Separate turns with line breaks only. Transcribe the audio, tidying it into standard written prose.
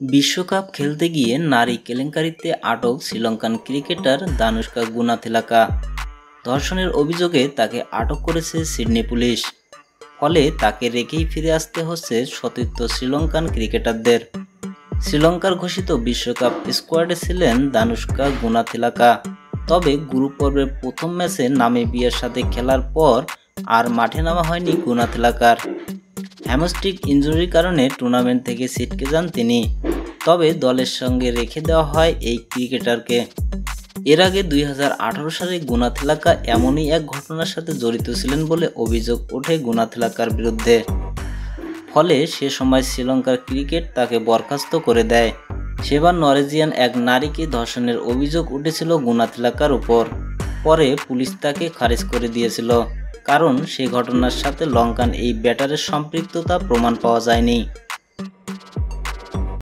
বিশ্বকাপ খেলতে গিয়ে নারী কেলেঙ্কারিতে আটক শ্রীলঙ্কান ক্রিকেটার দানুশকা গুনাথিলাকা। ধর্ষণের অভিযোগে তাকে আটক করেছে সিডনি পুলিশ। ফলে তাকে রেখেই ফিরে আসতে হচ্ছে সতীর্থ শ্রীলঙ্কান ক্রিকেটারদের। শ্রীলঙ্কার ঘোষিত বিশ্বকাপ স্কোয়াডে ছিলেন দানুশকা গুনাথিলাকা। তবে গ্রুপ পর্বের প্রথম ম্যাচে নামিবিয়ার সাথে খেলার পর আর মাঠে নামা হয়নি গুনাথিলাকার। হ্যামস্ট্রিক ইনজুরির কারণে টুর্নামেন্ট থেকে ছিটকে যান তিনি। তবে দলের সঙ্গে রেখে দেওয়া হয় এই ক্রিকেটারকে। এর আগে 2018 সালে গুনাথিলাকা এমনই এক ঘটনার সাথে জড়িত ছিলেন বলে অভিযোগ ওঠে গুনাথিলাকার বিরুদ্ধে। ফলে সে সময় শ্রীলঙ্কার ক্রিকেট তাকে বরখাস্ত করে দেয়। সেবার নরওয়েজিয়ান এক নারীকে ধর্ষণের অভিযোগ উঠেছিল গুনাথিলাকার উপর। পরে পুলিশ তাকে খারিজ করে দিয়েছিল, কারণ সে ঘটনার সাথে লঙ্কান এই ব্যাটারের সম্পৃক্ততা প্রমাণ পাওয়া যায়নি।